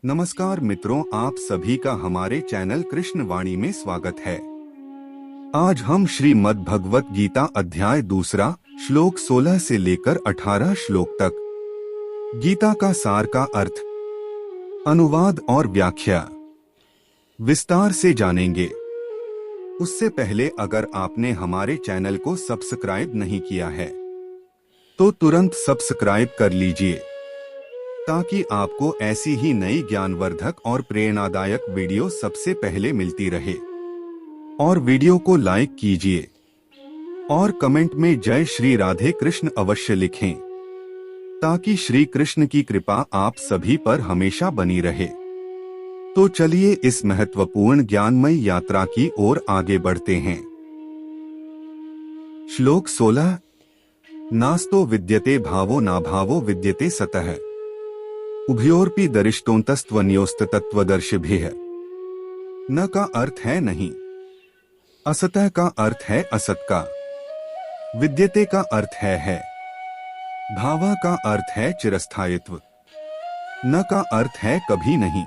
नमस्कार मित्रों, आप सभी का हमारे चैनल कृष्ण वाणी में स्वागत है। आज हम श्रीमद् भगवत गीता अध्याय 2 श्लोक 16 से लेकर 18 श्लोक तक गीता का सार का अर्थ, अनुवाद और व्याख्या विस्तार से जानेंगे। उससे पहले अगर आपने हमारे चैनल को सब्सक्राइब नहीं किया है तो तुरंत सब्सक्राइब कर लीजिए ताकि आपको ऐसी ही नई ज्ञानवर्धक और प्रेरणादायक वीडियो सबसे पहले मिलती रहे। और वीडियो को लाइक कीजिए और कमेंट में जय श्री राधे कृष्ण अवश्य लिखें ताकि श्री कृष्ण की कृपा आप सभी पर हमेशा बनी रहे। तो चलिए इस महत्वपूर्ण ज्ञानमयी यात्रा की ओर आगे बढ़ते हैं। श्लोक 16। नास्तो विद्यते भावो नाभावो विद्यते सतः उभयोरपि दरिष्टोन्तस्त्वन्योस्तत्वदर्शिभिः। न का अर्थ है नहीं, असतः का अर्थ है असत का, विद्यते का अर्थ है, भाव का अर्थ है चिरस्थायित्व, न का अर्थ है कभी नहीं,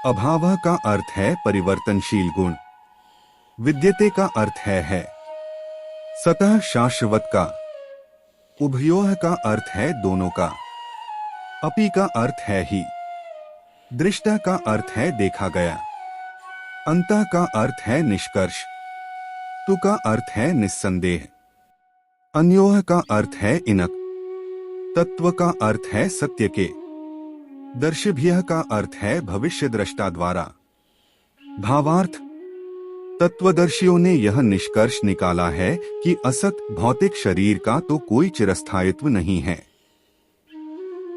अभाव का अर्थ है परिवर्तनशील गुण, विद्यते का अर्थ है, सतः शाश्वत का, उभयोः का अर्थ है दोनों का, अपि का अर्थ है ही, दृष्टा का अर्थ है देखा गया, अंतः का अर्थ है निष्कर्ष, तु का अर्थ है निस्संदेह, अन्योः का अर्थ है इनक, तत्व का अर्थ है सत्य के, दर्शिभ्यः का अर्थ है भविष्य दृष्टा द्वारा। भावार्थ, तत्वदर्शियों ने यह निष्कर्ष निकाला है कि असत भौतिक शरीर का तो कोई चिरस्थायित्व नहीं है,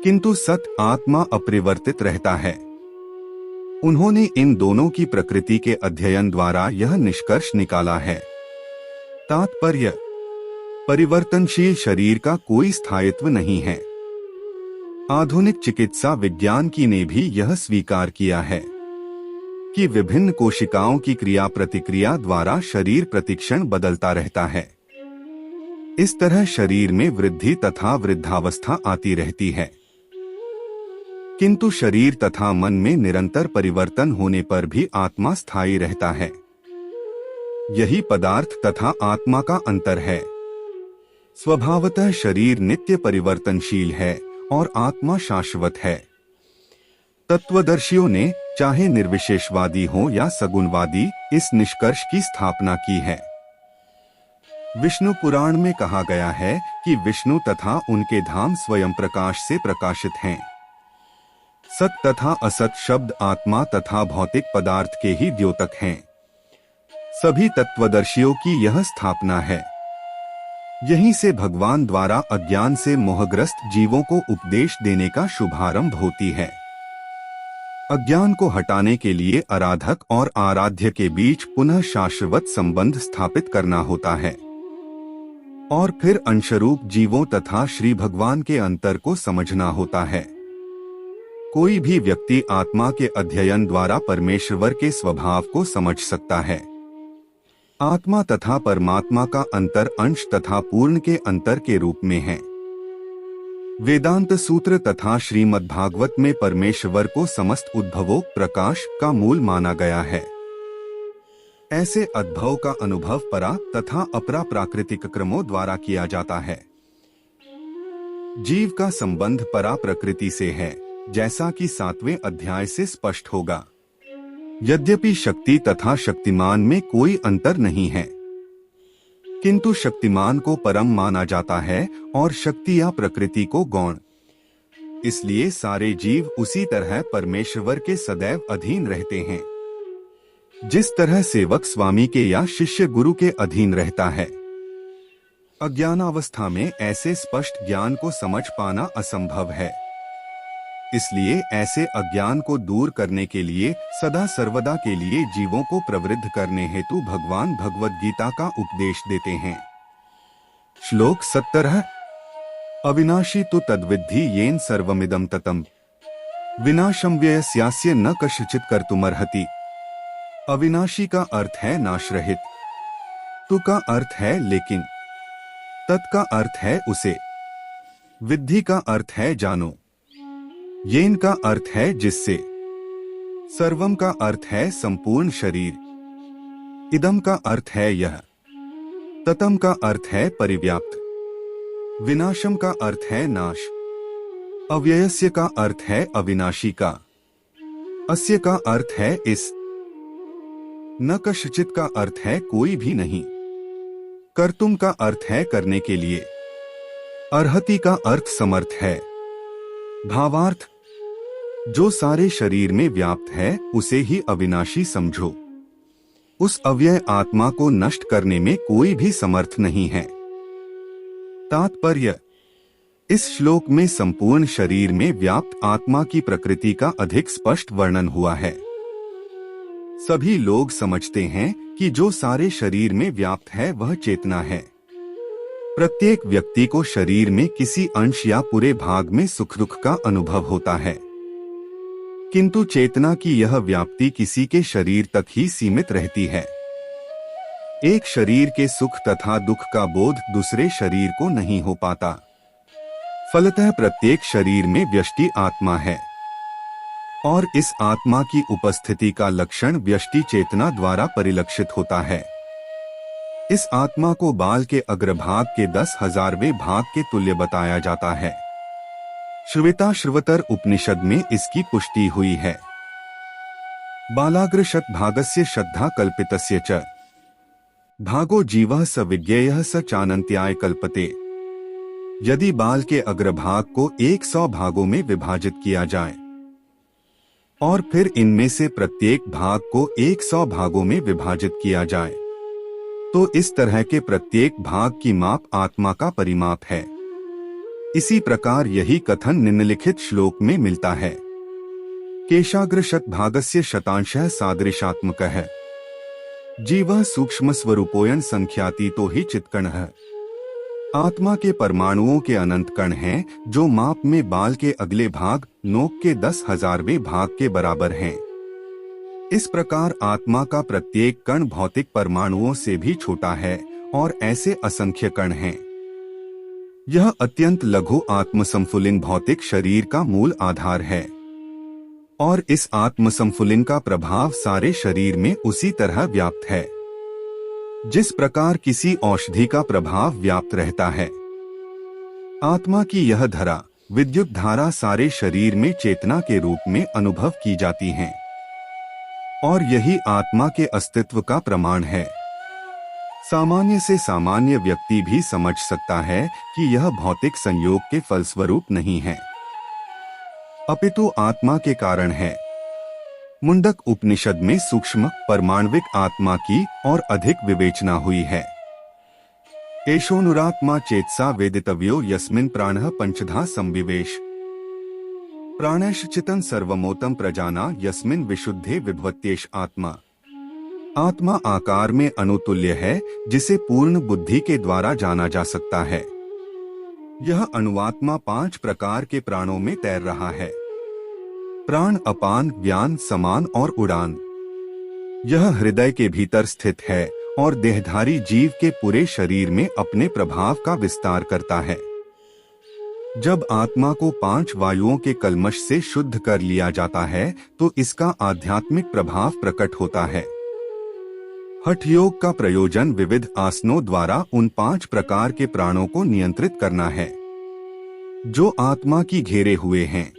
किंतु सत आत्मा अपरिवर्तित रहता है। उन्होंने इन दोनों की प्रकृति के अध्ययन द्वारा यह निष्कर्ष निकाला है। तात्पर्य, परिवर्तनशील शरीर का कोई स्थायित्व नहीं है। आधुनिक चिकित्सा विज्ञान की ने भी यह स्वीकार किया है कि विभिन्न कोशिकाओं की क्रिया प्रतिक्रिया द्वारा शरीर प्रतिक्षण बदलता रहता है। इस तरह शरीर में वृद्धि तथा वृद्धावस्था आती रहती है, किंतु शरीर तथा मन में निरंतर परिवर्तन होने पर भी आत्मा स्थायी रहता है। यही पदार्थ तथा आत्मा का अंतर है। स्वभावतः शरीर नित्य परिवर्तनशील है और आत्मा शाश्वत है। तत्वदर्शियों ने चाहे निर्विशेषवादी हो या सगुणवादी इस निष्कर्ष की स्थापना की है। विष्णु पुराण में कहा गया है कि विष्णु तथा उनके धाम स्वयं प्रकाश से प्रकाशित हैं। सत तथा असत शब्द आत्मा तथा भौतिक पदार्थ के ही द्योतक हैं। सभी तत्वदर्शियों की यह स्थापना है। यहीं से भगवान द्वारा अज्ञान से मोहग्रस्त जीवों को उपदेश देने का शुभारंभ होती है। अज्ञान को हटाने के लिए आराधक और आराध्य के बीच पुनः शाश्वत संबंध स्थापित करना होता है और फिर अंशरूप जीवों तथा श्री भगवान के अंतर को समझना होता है। कोई भी व्यक्ति आत्मा के अध्ययन द्वारा परमेश्वर के स्वभाव को समझ सकता है। आत्मा तथा परमात्मा का अंतर अंश तथा पूर्ण के अंतर के रूप में है। वेदांत सूत्र तथा श्रीमद् भागवत में परमेश्वर को समस्त उद्भवों प्रकाश का मूल माना गया है। ऐसे अद्भव का अनुभव परा तथा अपरा प्राकृतिक क्रमों द्वारा किया जाता है। जीव का संबंध परा प्रकृति से है, जैसा कि 7वें अध्याय से स्पष्ट होगा। यद्यपि शक्ति तथा शक्तिमान में कोई अंतर नहीं है, किंतु शक्तिमान को परम माना जाता है और शक्ति या प्रकृति को गौण। इसलिए सारे जीव उसी तरह परमेश्वर के सदैव अधीन रहते हैं, जिस तरह सेवक स्वामी के या शिष्य गुरु के अधीन रहता है। अज्ञानावस्था में ऐसे स्पष्ट ज्ञान को समझ पाना असंभव है। इसलिए ऐसे अज्ञान को दूर करने के लिए सदा सर्वदा के लिए जीवों को प्रवृत्त करने हेतु भगवान भगवद गीता का उपदेश देते हैं। श्लोक 17। अविनाशी तु तद्विद्धि येन सर्वमिदं ततम् विनाशं व्ययस्यास्य न कश्चित् कर्तुमर्हति। अविनाशी का अर्थ है नाशरहित, तु का अर्थ है लेकिन, तत् का अर्थ है उसे, विद्धि का अर्थ है जानो, येन का अर्थ है जिससे, सर्वम का अर्थ है संपूर्ण शरीर, इदम का अर्थ है यह, ततम का अर्थ है परिव्याप्त, विनाशम का अर्थ है नाश, अव्ययस्य का अर्थ है अविनाशी का, अस्य का अर्थ है इस, न कश्चित का अर्थ है कोई भी नहीं, कर्तुम का अर्थ है करने के लिए, अर्हति का अर्थ समर्थ है। भावार्थ, जो सारे शरीर में व्याप्त है उसे ही अविनाशी समझो। उस अव्यय आत्मा को नष्ट करने में कोई भी समर्थ नहीं है। तात्पर्य, इस श्लोक में संपूर्ण शरीर में व्याप्त आत्मा की प्रकृति का अधिक स्पष्ट वर्णन हुआ है। सभी लोग समझते हैं कि जो सारे शरीर में व्याप्त है वह चेतना है। प्रत्येक व्यक्ति को शरीर में किसी अंश या पूरे भाग में सुख दुख का अनुभव होता है, किंतु चेतना की यह व्याप्ति किसी के शरीर तक ही सीमित रहती है। एक शरीर के सुख तथा दुख का बोध दूसरे शरीर को नहीं हो पाता। फलतः प्रत्येक शरीर में व्यष्टि आत्मा है और इस आत्मा की उपस्थिति का लक्षण व्यष्टि चेतना द्वारा परिलक्षित होता है। इस आत्मा को बाल के अग्रभाग के 10,000वें भाग के तुल्य बताया जाता है। श्वेता श्रवतर उपनिषद में इसकी पुष्टि हुई है। बालाग्र शत भागस्य श्रद्धा कल्पितस्य च भागो जीवः स विज्ञेयः स चानन्त्याय कल्पते। यदि बाल के अग्रभाग को 100 भागों में विभाजित किया जाए और फिर इनमें से प्रत्येक भाग को 100 भागों में विभाजित किया जाए, तो इस तरह के प्रत्येक भाग की माप आत्मा का परिमाप है। इसी प्रकार यही कथन निम्नलिखित श्लोक में मिलता है। केशाग्र शत भागस्य शतांशः सादृशात्मकः जीवः सूक्ष्म स्वरूपोयन संख्यातीतो ही चित्कणः। आत्मा के परमाणुओं के अनंत कण हैं, जो माप में बाल के अगले भाग नोक के 10,000वें भाग के बराबर हैं। इस प्रकार आत्मा का प्रत्येक कण भौतिक परमाणुओं से भी छोटा है और ऐसे असंख्य कण हैं। यह अत्यंत लघु आत्मसंफुलिन भौतिक शरीर का मूल आधार है और इस आत्मसंफुलिन का प्रभाव सारे शरीर में उसी तरह व्याप्त है जिस प्रकार किसी औषधि का प्रभाव व्याप्त रहता है। आत्मा की यह धरा विद्युत धारा सारे शरीर में चेतना के रूप में अनुभव की जाती है और यही आत्मा के अस्तित्व का प्रमाण है। सामान्य से सामान्य व्यक्ति भी समझ सकता है कि यह भौतिक संयोग के फलस्वरूप नहीं है, अपितु आत्मा के कारण है। मुंडक उपनिषद में सूक्ष्म परमाण्विक आत्मा की और अधिक विवेचना हुई है। एषोनुरात्मा चेतसा वेदितव्यो यस्मिन् प्राणः पंचधा संविवेश प्राणश्चितं सर्वमोतं प्रजाना यस्मिन् विशुद्धे विभवत्येष आत्मा। आत्मा आकार में अनुतुल्य है जिसे पूर्ण बुद्धि के द्वारा जाना जा सकता है। यह अणुआत्मा 5 प्रकार के प्राणों में तैर रहा है। प्राण अपान, व्यान, समान और उड़ान। यह हृदय के भीतर स्थित है और देहधारी जीव के पूरे शरीर में अपने प्रभाव का विस्तार करता है। जब आत्मा को 5 वायुओं के कल्मश से शुद्ध कर लिया जाता है तो इसका आध्यात्मिक प्रभाव प्रकट होता है। हठ योग का प्रयोजन विविध आसनों द्वारा उन 5 प्रकार के प्राणों को नियंत्रित करना है जो आत्मा की घेरे हुए हैं।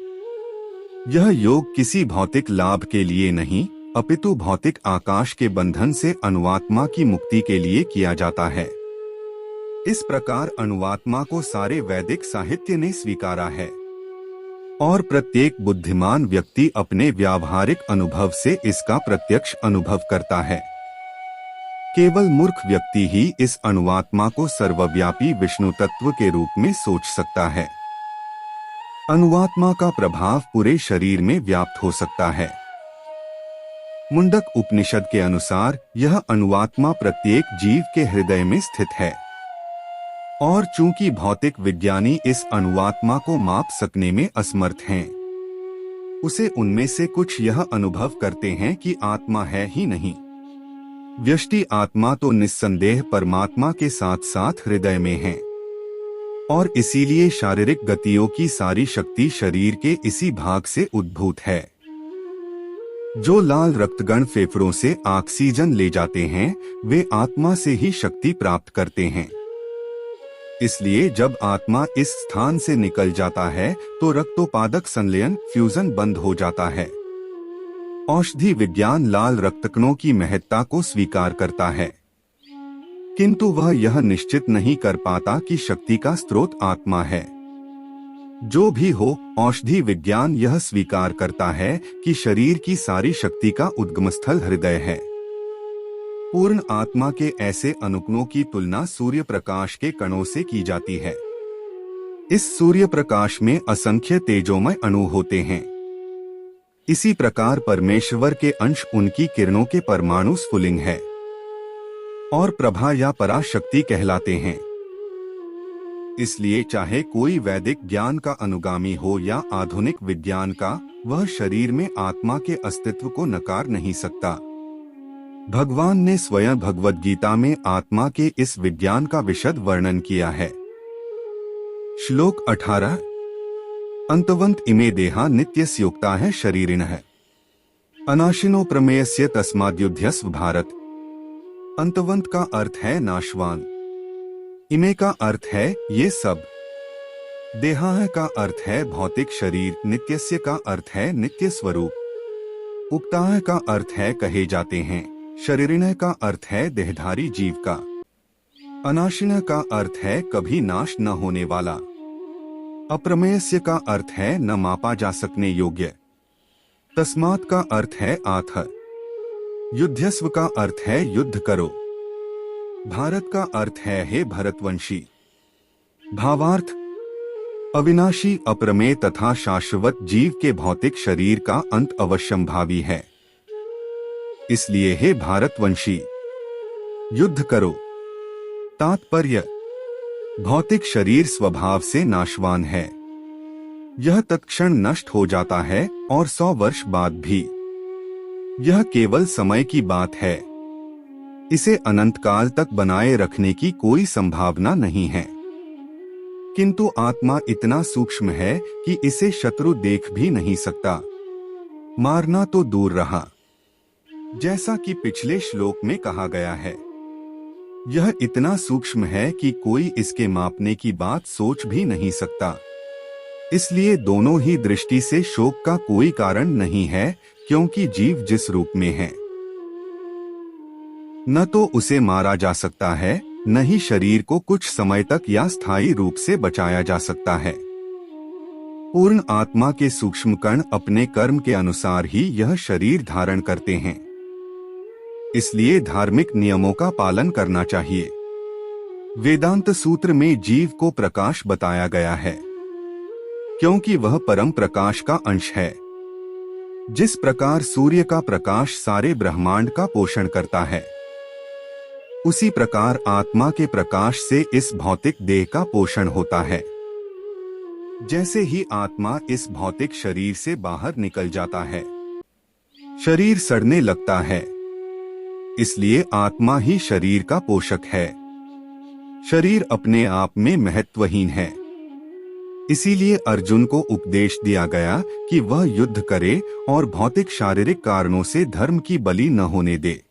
यह योग किसी भौतिक लाभ के लिए नहीं अपितु भौतिक आकाश के बंधन से अणुआत्मा की मुक्ति के लिए किया जाता है। इस प्रकार अणुआत्मा को सारे वैदिक साहित्य ने स्वीकारा है और प्रत्येक बुद्धिमान व्यक्ति अपने व्यावहारिक अनुभव से इसका प्रत्यक्ष अनुभव करता है। केवल मूर्ख व्यक्ति ही इस अणुआत्मा को सर्वव्यापी विष्णु तत्व के रूप में सोच सकता है। अणुआत्मा का प्रभाव पूरे शरीर में व्याप्त हो सकता है। मुंडक उपनिषद के अनुसार यह अणुआत्मा प्रत्येक जीव के हृदय में स्थित है और चूंकि भौतिक विज्ञानी इस अणुआत्मा को माप सकने में असमर्थ हैं, उसे उनमें से कुछ यह अनुभव करते हैं कि आत्मा है ही नहीं। व्यष्टि आत्मा तो निस्संदेह परमात्मा के साथ साथ हृदय में है। और इसीलिए शारीरिक गतियों की सारी शक्ति शरीर के इसी भाग से उद्भूत है। जो लाल रक्तगण फेफड़ों से ऑक्सीजन ले जाते हैं, वे आत्मा से ही शक्ति प्राप्त करते हैं। इसलिए जब आत्मा इस स्थान से निकल जाता है तो रक्तोत्पादक संलयन फ्यूजन बंद हो जाता है। औषधि विज्ञान लाल रक्तकणों की महत्ता को स्वीकार करता है, किंतु वह यह निश्चित नहीं कर पाता कि शक्ति का स्रोत आत्मा है। जो भी हो, औषधि विज्ञान यह स्वीकार करता है कि शरीर की सारी शक्ति का उद्गम स्थल हृदय है। पूर्ण आत्मा के ऐसे अणुकणों की तुलना सूर्य प्रकाश के कणों से की जाती है। इस सूर्य प्रकाश में असंख्य तेजोमय अणु होते हैं। इसी प्रकार परमेश्वर के अंश उनकी किरणों के परमाणु स्फुलिंग है और प्रभा या पराशक्ति कहलाते हैं। इसलिए चाहे कोई वैदिक ज्ञान का अनुगामी हो या आधुनिक विज्ञान का, वह शरीर में आत्मा के अस्तित्व को नकार नहीं सकता। भगवान ने स्वयं भगवद गीता में आत्मा के इस विज्ञान का विशद वर्णन किया है। श्लोक 18 अंतवंत इमे देहा नित्यस्योक्ता है शरीरिणः अनाशिनो प्रमेयस्य तस्माद्युध्यस्व भारत। अंतवंत का अर्थ है नाशवान, इमे का अर्थ है ये सब, देहा का अर्थ है भौतिक शरीर, नित्यस्य का अर्थ है नित्य स्वरूप, उक्ताः का अर्थ है कहे जाते हैं, शरीरिणः का अर्थ है देहधारी जीव का, अनाशिनः का अर्थ है कभी नाश न होने वाला, अप्रमेयस्य का अर्थ है न मापा जा सकने योग्य, तस्मात् का अर्थ है आथ, युध्यस्व का अर्थ है युद्ध करो, भारत का अर्थ है हे भरतवंशी। भावार्थ अविनाशी, अप्रमेय तथा शाश्वत जीव के भौतिक शरीर का अंत अवश्यंभावी है। इसलिए हे भारतवंशी, युद्ध करो। तात्पर्य भौतिक शरीर स्वभाव से नाशवान है। यह तत्क्षण नष्ट हो जाता है और 100 वर्ष बाद भी। यह केवल समय की बात है। इसे अनंत काल तक बनाए रखने की कोई संभावना नहीं है। किंतु आत्मा इतना सूक्ष्म है कि इसे शत्रु देख भी नहीं सकता, मारना तो दूर रहा। जैसा कि पिछले श्लोक में कहा गया है, यह इतना सूक्ष्म है कि कोई इसके मापने की बात सोच भी नहीं सकता। इसलिए दोनों ही दृष्टि से शोक का कोई कारण नहीं है, क्योंकि जीव जिस रूप में है, न तो उसे मारा जा सकता है, न ही शरीर को कुछ समय तक या स्थायी रूप से बचाया जा सकता है। पूर्ण आत्मा के सूक्ष्म कण अपने कर्म के अनुसार ही यह शरीर धारण करते हैं। इसलिए धार्मिक नियमों का पालन करना चाहिए। वेदांत सूत्र में जीव को प्रकाश बताया गया है, क्योंकि वह परम प्रकाश का अंश है। जिस प्रकार सूर्य का प्रकाश सारे ब्रह्मांड का पोषण करता है, उसी प्रकार आत्मा के प्रकाश से इस भौतिक देह का पोषण होता है। जैसे ही आत्मा इस भौतिक शरीर से बाहर निकल जाता है, शरीर सड़ने लगता है। इसलिए आत्मा ही शरीर का पोषक है। शरीर अपने आप में महत्वहीन है। इसीलिए अर्जुन को उपदेश दिया गया कि वह युद्ध करे और भौतिक शारीरिक कारणों से धर्म की बलि न होने दे।